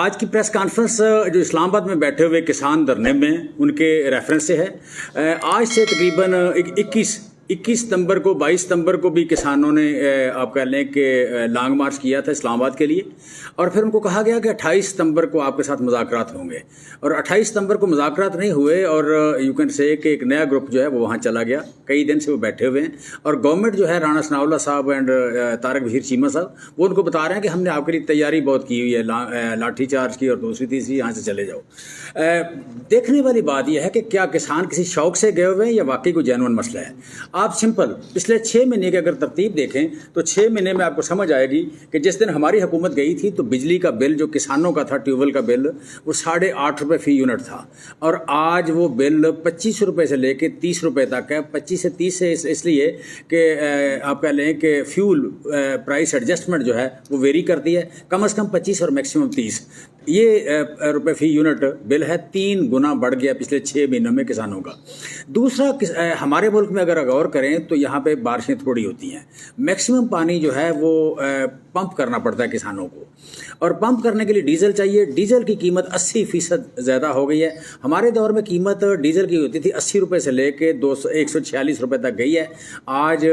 आज की press conference जो इस्लामाबाद में बैठे हुए किसान धरने में उनके रेफरेंस से है। आज से तकरीबन 21 सितंबर को 22 सितंबर को भी किसानों ने आप कह लें कि लॉन्ग मार्च किया था इस्लामाबाद के लिए, और फिर उनको कहा गया कि 28 सितंबर को आपके साथ मुज़ाकरात होंगे, और 28 सितंबर को मुज़ाकरात नहीं हुए, और यू कैन से कि एक नया ग्रुप जो है वो वहाँ चला गया। कई दिन से वो बैठे हुए हैं, और गवर्नमेंट जो है राणा सनाउल्लाह साहब एंड तारक बशीर चीमा साहब वो उनको बता रहे हैं कि हमने आपके लिए तैयारी बहुत की हुई है, लाठी चार्ज की और दूसरी तीसरी, यहाँ से चले जाओ। देखने वाली बात यह है कि क्या किसान किसी शौक से गए हुए हैं या वाकई कोई जेन्युइन मसला है। आप सिंपल पिछले 6 महीने की अगर तरतीब देखें तो 6 महीने में आपको समझ आएगी कि जिस दिन हमारी हुकूमत गई थी तो बिजली का बिल जो किसानों का था, ट्यूबवेल का बिल, वो 8.5 रुपये फी यूनिट था, और आज वो बिल 25 रुपये से लेके 30 रुपये तक है। 25 से 30 से इसलिए कि आप कह लें कि फ्यूल प्राइस एडजस्टमेंट जो है वो वेरी करती है, कम से कम 25 और मैक्सिमम 30 ये रुपये फी यूनिट बिल है। 3 गुना बढ़ गया पिछले 6 महीनों में किसानों का। दूसरा, हमारे मुल्क में अगर गौर करें तो यहाँ पे बारिशें थोड़ी होती हैं, मैक्सिमम पानी जो है वो पंप करना पड़ता है किसानों को, और पंप करने के लिए डीजल चाहिए। डीजल की कीमत 80% ज़्यादा हो गई है। हमारे दौर में कीमत डीजल की होती थी 80 रुपये से लेके 146 रुपये तक गई है। आज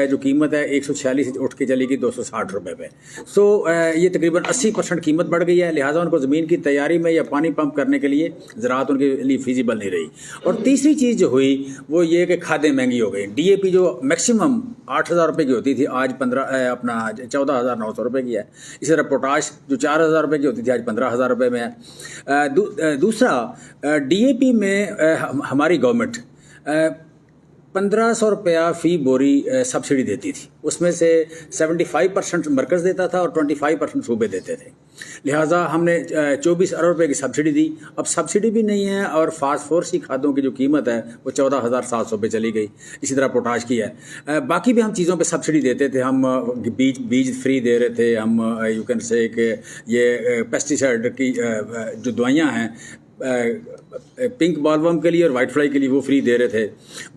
जो कीमत है 146 उठ के चली गई 260 रुपये पे। सो ये तकरीबन 80% कीमत बढ़ गई है। लिहाजा उनको ज़मीन की तैयारी में या पानी पंप करने के लिए ज़राअत उनके लिए फिजिबल नहीं रही। और तीसरी चीज़ जो हुई वो ये कि खादें महंगी हो गई। DAP जो मैक्सिमम 8,000 रुपये की होती थी आज 14,900 रुपये की है। इसी तरह पोटाश जो 4,000 रुपये की होती थी आज 15,000 रुपये में है। दूसरा, DAP में हमारी गवर्नमेंट 1500 रुपया फ़ी बोरी सब्सिडी देती थी, उसमें से 75% मरकज़ देता था और 25% सूबे देते थे। लिहाजा हमने 24 अरब रुपये की सब्सिडी दी। अब सब्सिडी भी नहीं है, और फास्फोरस की खादों की जो कीमत है वो 14,700 पे चली गई। इसी तरह पोटाश की है। बाकी भी हम चीज़ों पे सब्सिडी देते थे, हम बीज फ्री दे रहे थे, हम यू कैन से कि ये पेस्टिसाइड की जो दवाइयाँ हैं पिंक बॉलवर्म के लिए और वाइट फ्लाई के लिए वो फ्री दे रहे थे।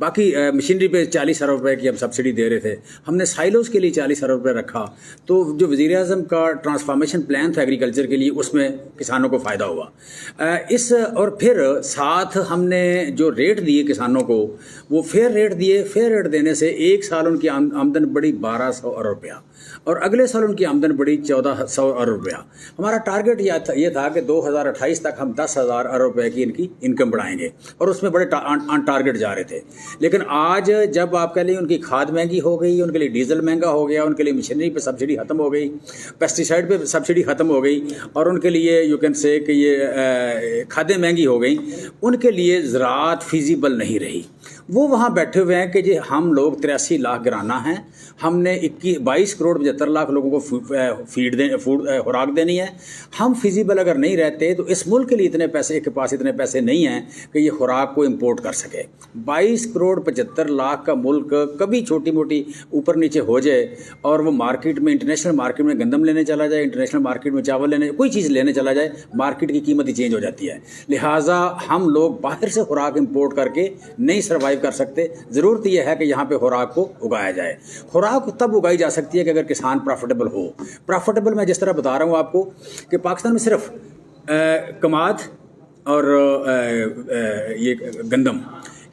बाकी मशीनरी पे 40 अरब रुपये की हम सब्सिडी दे रहे थे। हमने साइलोस के लिए 40 अरब रुपये रखा। तो जो वज़ीर आज़म का ट्रांसफॉर्मेशन प्लान था एग्रीकल्चर के लिए, उसमें किसानों को फ़ायदा हुआ। और फिर साथ हमने जो रेट दिए किसानों को वो फेयर रेट दिए। फेयर रेट देने से एक साल उनकी आमदन बढ़ी 1200 अरब रुपया, और अगले साल उनकी आमदन बढ़ी 1400 अरब रुपया। हमारा टारगेट ये था कि 2028 तक हम 10,000 अरब रुपये की इनकी इनकम बढ़ाएंगे, और उसमें बड़े ऑन टारगेट जा रहे थे। लेकिन आज जब आप कह लें उनकी खाद महंगी हो गई, उनके लिए डीजल महंगा हो गया, उनके लिए मशीनरी पे सब्सिडी ख़त्म हो गई, पेस्टिसाइड पे सब्सिडी ख़त्म हो गई, और उनके लिए यू कैन से कि ये खादें महंगी हो गई, उनके लिए ज़राअत फिजिबल नहीं रही। वो वहाँ बैठे हुए हैं कि जी हम लोग 83 लाख घराना हैं, हमने 22 करोड़ 75 लाख लोगों को खुराक देनी है। हम फिजिबल अगर नहीं रहते तो इस मुल्क के लिए इतने पैसे के पास इतने पैसे नहीं हैं कि ये खुराक को इंपोर्ट कर सके। 22 करोड़ 75 लाख का मुल्क कभी छोटी मोटी ऊपर नीचे हो जाए और वो मार्केट में, इंटरनेशनल मार्केट में गंदम लेने चला जाए, इंटरनेशनल मार्केट में चावल लेने, कोई चीज़ लेने चला जाए, मार्केट की कीमत ही चेंज हो जाती है। लिहाजा हम लोग बाहर से खुराक इंपोर्ट करके नहीं सर्वाइव कर सकते। ज़रूरत यह है कि यहाँ पे खुराक को उगाया जाए। खुराक तब उगाई जा सकती है कि अगर किसान प्रॉफिटेबल हो। प्रॉफिटेबल मैं जिस तरह बता रहा हूँ आपको कि पाकिस्तान में सिर्फ कमाद और ये गंदम,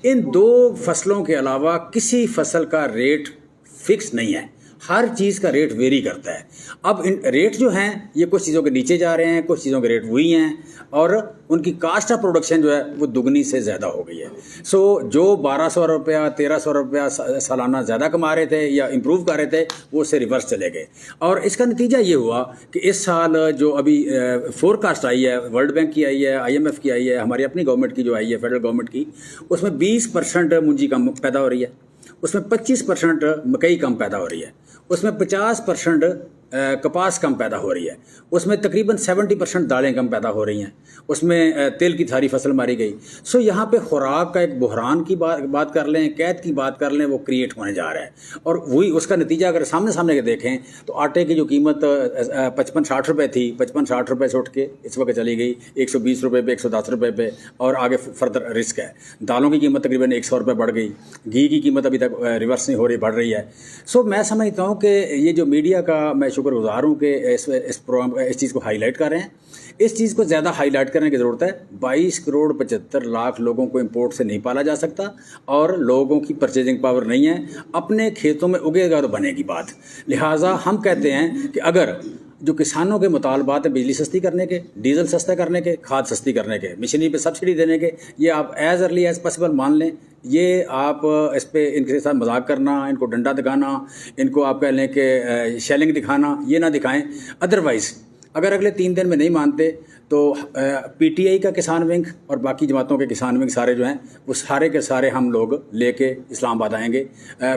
इन 2 फसलों के अलावा किसी फसल का रेट फिक्स नहीं है। हर चीज़ का रेट वेरी करता है। अब इन रेट जो हैं ये कुछ चीज़ों के नीचे जा रहे हैं, कुछ चीज़ों के रेट वही हैं, और उनकी कास्ट ऑफ प्रोडक्शन जो है वो दुगनी से ज़्यादा हो गई है। सो जो 1200 रुपया 1300 रुपया सालाना ज़्यादा कमा रहे थे या इम्प्रूव कर रहे थे, वो उससे रिवर्स चले गए। और इसका नतीजा ये हुआ कि इस साल जो अभी फोरकास्ट आई है, वर्ल्ड बैंक की आई है, IMF की आई है, हमारी अपनी गवर्नमेंट की जो आई है, फेडरल गवर्नमेंट की, उसमें 20% मुंजी कम पैदा हो रही है, उसमें 25% मकई कम पैदा हो रही है, उसमें 50% कपास कम पैदा हो रही है, उसमें तकरीबन 70% दालें कम पैदा हो रही हैं, उसमें तेल की थारी फसल मारी गई। सो यहाँ पे खुराक का एक बहरान की बात कर लें, कैद की बात कर लें, वो क्रिएट होने जा रहा है। और वही उसका नतीजा अगर सामने के देखें तो आटे की जो कीमत 55-60 रुपये थी, 55-60 रुपये से उठ के इस वक्त चली गई 120 रुपये पे, 110 रुपये पे, और आगे फर्दर रिस्क है। दालों की कीमत तकरीबन 100 रुपये बढ़ गई, घी की कीमत अभी तक रिवर्स नहीं हो रही, बढ़ रही है। सो मैं समझता हूँ कि ये जो मीडिया का, मैं शुक्र गुजार हूँ कि इस चीज़ को हाईलाइट कर रहे हैं। इस चीज़ को ज़्यादा हाईलाइट करने की ज़रूरत है। 22 करोड़ 75 लाख लोगों को इंपोर्ट से नहीं पाला जा सकता और लोगों की परचेजिंग पावर नहीं है। अपने खेतों में उगेगा तो बनेगी बात। लिहाजा हम कहते हैं कि अगर जो किसानों के मुतालबात है बिजली सस्ती करने के, डीजल सस्ता करने के, खाद सस्ती करने के, मशीनरी पे सब्सिडी देने के, ये आप एज़ अर्ली एज़ पॉसिबल मान लें। ये आप इस पे इनके साथ मजाक करना, इनको डंडा दिखाना, इनको आप कह लें कि शेलिंग दिखाना, ये ना दिखाएं। अदरवाइज़ अगर अगले 3 दिन में नहीं मानते तो पीटीआई का किसान विंग और बाकी जमातों के किसान विंग सारे जो हैं वो सारे के सारे हम लोग लेके इस्लामाबाद आएंगे।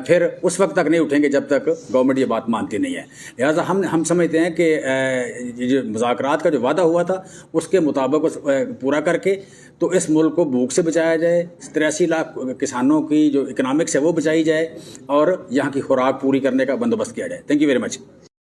फिर उस वक्त तक नहीं उठेंगे जब तक गवर्नमेंट ये बात मानती नहीं है। लिहाजा हम समझते हैं कि जो मुज़ाकरात का जो वादा हुआ था उसके मुताबिक पूरा करके तो इस मुल्क को भूख से बचाया जाए, 83 लाख किसानों की जो इकनॉमिक्स है वो बचाई जाए और यहाँ की खुराक पूरी करने का बंदोबस्त किया जाए। Thank you very much.